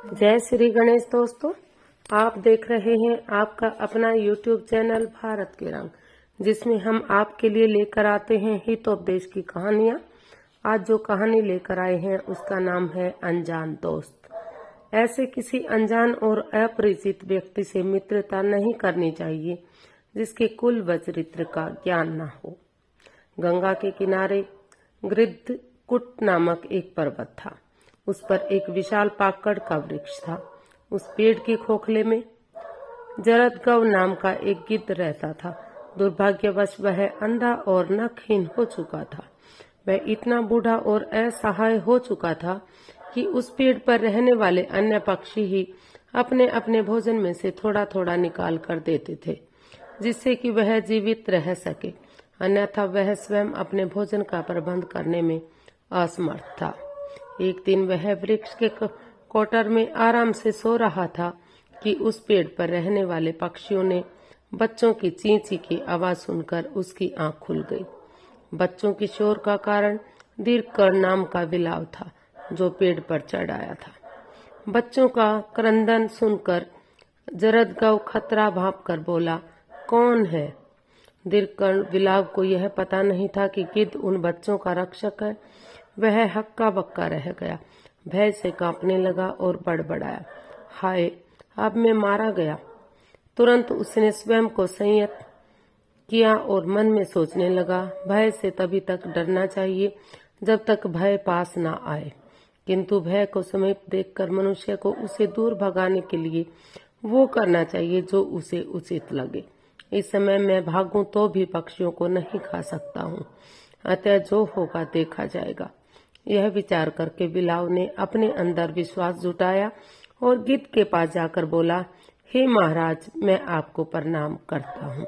जय श्री गणेश दोस्तों, आप देख रहे हैं आपका अपना YouTube चैनल भारत के रंग, जिसमें हम आपके लिए लेकर आते हैं हितोपदेश की कहानियां। आज जो कहानी लेकर आए हैं उसका नाम है अनजान दोस्त। ऐसे किसी अनजान और अपरिचित व्यक्ति से मित्रता नहीं करनी चाहिए जिसके कुल व चरित्र का ज्ञान न हो। गंगा के किनारे गृद्धकुट नामक एक पर्वत था। उस पर एक विशाल पाकड़ का वृक्ष था। उस पेड़ के खोखले में जरदगव नाम का एक गिद्ध रहता था। दुर्भाग्यवश वह अंधा और नखहीन हो चुका था। वह इतना बूढ़ा और असहाय हो चुका था कि उस पेड़ पर रहने वाले अन्य पक्षी ही अपने अपने भोजन में से थोड़ा थोड़ा निकाल कर देते थे, जिससे कि वह जीवित रह सके। अन्यथा वह स्वयं अपने भोजन का प्रबंध करने में असमर्थ था। एक दिन वह वृक्ष के कोटर में आराम से सो रहा था कि उस पेड़ पर रहने वाले पक्षियों ने बच्चों की ची ची की आवाज सुनकर उसकी आंख खुल गई। बच्चों की शोर का कारण दीर्घकर्ण नाम का बिलाव था, जो पेड़ पर चढ़ आया था। बच्चों का क्रंदन सुनकर जरदगव खतरा भांप कर बोला, कौन है? दीर्घकर्ण बिलाव को यह पता नहीं था कि गिद्ध उन बच्चों का रक्षक है। वह हक्का बक्का रह गया, भय से कांपने लगा और बड़बड़ाया, हाय, अब मैं मारा गया। तुरंत उसने स्वयं को संयत किया और मन में सोचने लगा, भय से तभी तक डरना चाहिए जब तक भय पास न आए, किंतु भय को समीप देखकर मनुष्य को उसे दूर भगाने के लिए वो करना चाहिए जो उसे उचित लगे। इस समय मैं भागूं तो भी पक्षियों को नहीं खा सकता हूँ, अतः जो होगा देखा जाएगा। यह विचार करके बिलाव ने अपने अंदर विश्वास जुटाया और गिद्ध के पास जाकर बोला, हे महाराज, मैं आपको प्रणाम करता हूँ।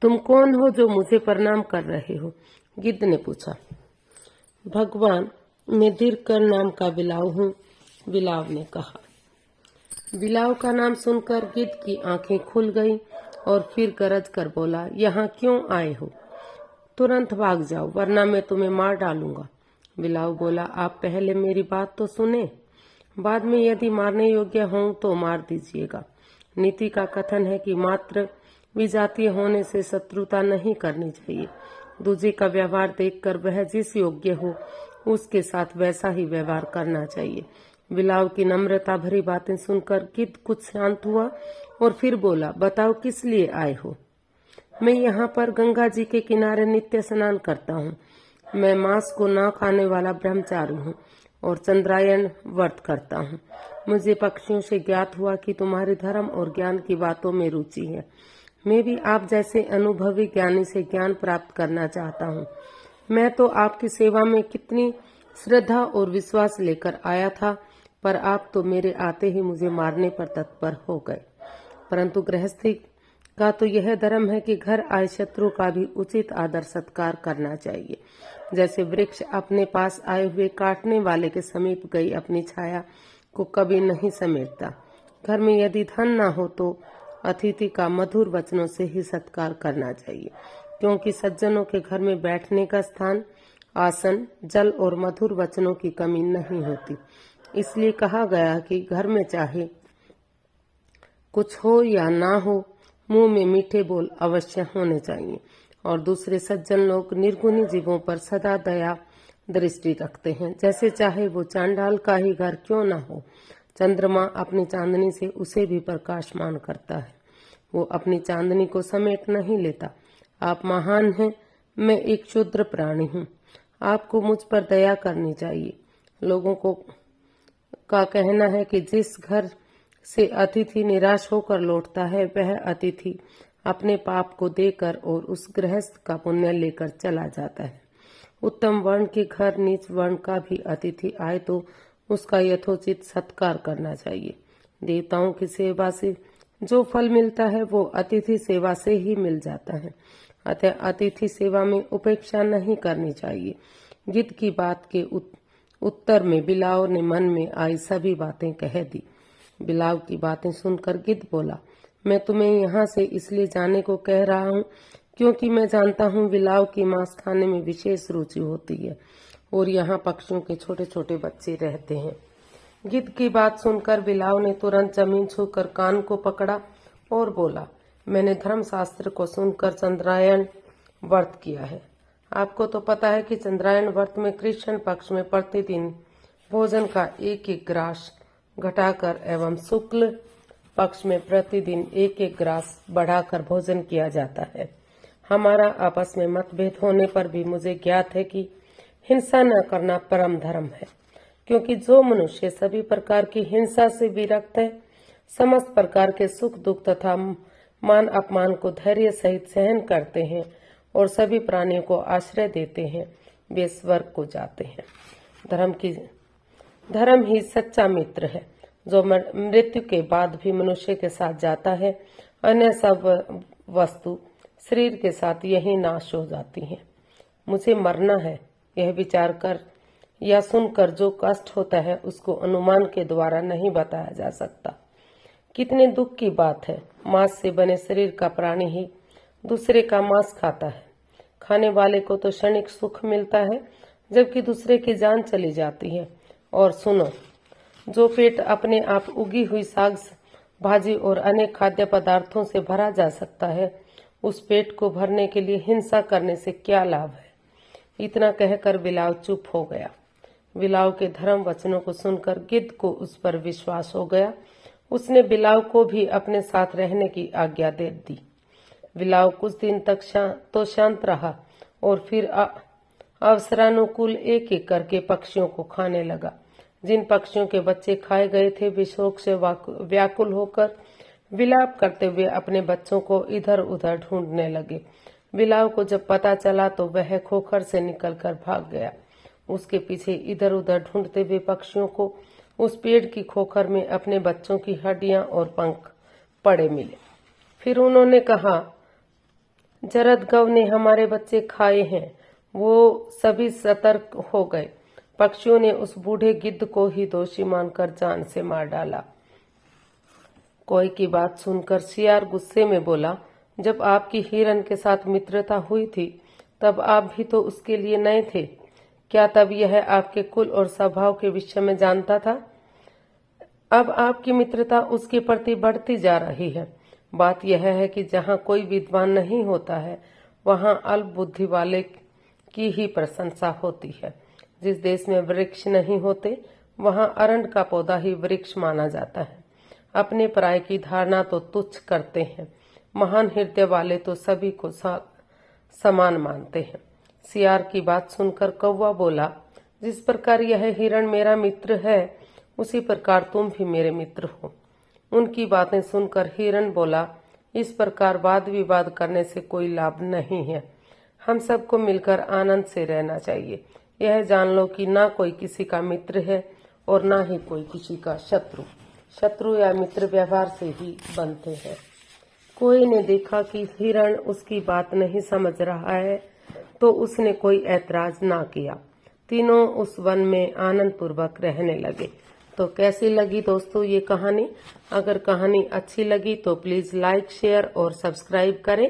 तुम कौन हो जो मुझे प्रणाम कर रहे हो? गिद्ध ने पूछा। भगवान, मैं दीर्घकर्ण नाम का बिलाव हूँ, बिलाव ने कहा। बिलाव का नाम सुनकर गिद्ध की आंखें खुल गईं और फिर गरज कर बोला, यहाँ क्यों आए हो? तुरंत भाग जाओ, वरना मैं तुम्हें मार डालूंगा। बिलाव बोला, आप पहले मेरी बात तो सुने, बाद में यदि मारने योग्य हों तो मार दीजिएगा। नीति का कथन है कि मात्र विजातीय होने से शत्रुता नहीं करनी चाहिए। दूसरे का व्यवहार देखकर वह जिस योग्य हो उसके साथ वैसा ही व्यवहार करना चाहिए। बिलाव की नम्रता भरी बातें सुनकर गिद्ध कुछ शांत हुआ और फिर बोला, बताओ किस लिए आए हो? मैं यहाँ पर गंगा जी के किनारे नित्य स्नान करता हूँ। मैं मांस को न खाने वाला ब्रह्मचारी हूँ और चंद्रायन व्रत करता हूँ। मुझे पक्षियों से ज्ञात हुआ कि तुम्हारे धर्म और ज्ञान की बातों में रुचि है। मैं भी आप जैसे अनुभवी ज्ञानी से ज्ञान प्राप्त करना चाहता हूँ। मैं तो आपकी सेवा में कितनी श्रद्धा और विश्वास लेकर आया था, पर आप तो मेरे आते ही मुझे मारने पर तत्पर हो गए। परंतु गृहस्थी का तो यह धर्म है कि घर आए शत्रु का भी उचित आदर सत्कार करना चाहिए। जैसे वृक्ष अपने पास आए हुए काटने वाले के समीप गई अपनी छाया को कभी नहीं समेटता। घर में यदि धन न हो तो अतिथि का मधुर वचनों से ही सत्कार करना चाहिए, क्योंकि सज्जनों के घर में बैठने का स्थान, आसन, जल और मधुर वचनों की कमी नहीं होती। इसलिए कहा गया कि घर में चाहे कुछ हो या ना हो, मुंह में मीठे बोल अवश्य होने चाहिए। और दूसरे सज्जन लोग निर्गुणी जीवों पर सदा दया दृष्टि रखते हैं, जैसे चाहे वो चांडाल का ही घर क्यों न हो। चंद्रमा अपनी चांदनी से उसे भी प्रकाशमान करता है, वो अपनी चांदनी को समेट नहीं लेता। आप महान हैं, मैं एक क्षुद्र प्राणी हूँ। आपको मुझ पर दया करनी चाहिए। लोगों का कहना है कि जिस घर से अतिथि निराश होकर लौटता है, वह अतिथि अपने पाप को देकर और उस गृहस्थ का पुण्य लेकर चला जाता है। उत्तम वर्ण के घर नीच वर्ण का भी अतिथि आए तो उसका यथोचित सत्कार करना चाहिए। देवताओं की सेवा से जो फल मिलता है वो अतिथि सेवा से ही मिल जाता है, अतः अतिथि सेवा में उपेक्षा नहीं करनी चाहिए। गिद्ध की बात के उत्तर में बिलाव ने मन में आई सभी बातें कह दी। बिलाव की बातें सुनकर गिद्ध बोला, मैं तुम्हें यहाँ से इसलिए जाने को कह रहा हूँ क्योंकि मैं जानता हूँ बिलाव की मांस खाने में विशेष रुचि होती है और यहाँ पक्षियों के छोटे छोटे बच्चे रहते हैं। गिद्ध की बात सुनकर बिलाव ने तुरंत जमीन छूकर कान को पकड़ा और बोला, मैंने धर्मशास्त्र को सुनकर चंद्रायण व्रत किया है। आपको तो पता है कि चंद्रायण व्रत में कृष्ण पक्ष में प्रतिदिन भोजन का एक एक ग्रास घटाकर एवं शुक्ल पक्ष में प्रतिदिन एक एक ग्रास बढ़ाकर भोजन किया जाता है। हमारा आपस में मतभेद होने पर भी मुझे ज्ञात है कि हिंसा न करना परम धर्म है, क्योंकि जो मनुष्य सभी प्रकार की हिंसा से विरक्त है, समस्त प्रकार के सुख दुख तथा मान अपमान को धैर्य सहित सहन करते हैं और सभी प्राणियों को आश्रय देते हैं, वे स्वर्ग को जाते हैं। धर्म ही सच्चा मित्र है, जो मृत्यु के बाद भी मनुष्य के साथ जाता है। अन्य सब वस्तु शरीर के साथ यही नाश हो जाती हैं। मुझे मरना है, यह विचार कर या सुनकर जो कष्ट होता है उसको अनुमान के द्वारा नहीं बताया जा सकता। कितने दुख की बात है, मांस से बने शरीर का प्राणी ही दूसरे का मांस खाता है। खाने वाले को तो क्षणिक सुख मिलता है, जबकि दूसरे की जान चली जाती है। और सुनो, जो पेट अपने आप उगी हुई साग भाजी और अनेक खाद्य पदार्थों से भरा जा सकता है, उस पेट को भरने के लिए हिंसा करने से क्या लाभ है। इतना कहकर बिलाव चुप हो गया। बिलाव के धर्म वचनों को सुनकर गिद्ध को उस पर विश्वास हो गया। उसने बिलाव को भी अपने साथ रहने की आज्ञा दे दी। बिलाव कुछ दिन तक तो शांत रहा और फिर अवसरानुकूल एक एक करके पक्षियों को खाने लगा। जिन पक्षियों के बच्चे खाए गए थे, वे शोक से व्याकुल होकर विलाप करते हुए अपने बच्चों को इधर उधर ढूंढने लगे। बिलाव को जब पता चला तो वह खोखर से निकलकर भाग गया। उसके पीछे इधर उधर ढूंढते हुए पक्षियों को उस पेड़ की खोखर में अपने बच्चों की हड्डियां और पंख पड़े मिले। फिर उन्होंने कहा, जरद गौ ने हमारे बच्चे खाए हैं। वो सभी सतर्क हो गए। पक्षियों ने उस बूढ़े गिद्ध को ही दोषी मानकर जान से मार डाला। कोई की बात सुनकर सियार गुस्से में बोला, जब आपकी हिरन के साथ मित्रता हुई थी तब आप भी तो उसके लिए नए थे। क्या तब यह आपके कुल और स्वभाव के विषय में जानता था? अब आपकी मित्रता उसके प्रति बढ़ती जा रही है। बात यह है कि जहाँ कोई विद्वान नहीं होता है, वहाँ अल्प बुद्धि वाले की ही प्रशंसा होती है। जिस देश में वृक्ष नहीं होते, वहाँ अरंड का पौधा ही वृक्ष माना जाता है। अपने पराये की धारणा तो तुच्छ करते हैं, महान हृदय वाले तो सभी को समान मानते हैं। सियार की बात सुनकर कौवा बोला, जिस प्रकार यह हिरण मेरा मित्र है, उसी प्रकार तुम भी मेरे मित्र हो। उनकी बातें सुनकर हिरण बोला, इस प्रकार वाद विवाद करने से कोई लाभ नहीं है। हम सबको मिलकर आनंद से रहना चाहिए। यह जान लो कि ना कोई किसी का मित्र है और ना ही कोई किसी का शत्रु। शत्रु या मित्र व्यवहार से ही बनते हैं। कोई ने देखा कि हिरण उसकी बात नहीं समझ रहा है, तो उसने कोई ऐतराज ना किया। तीनों उस वन में आनंद पूर्वक रहने लगे। तो कैसी लगी दोस्तों ये कहानी? अगर कहानी अच्छी लगी तो प्लीज लाइक, शेयर और सब्सक्राइब करें।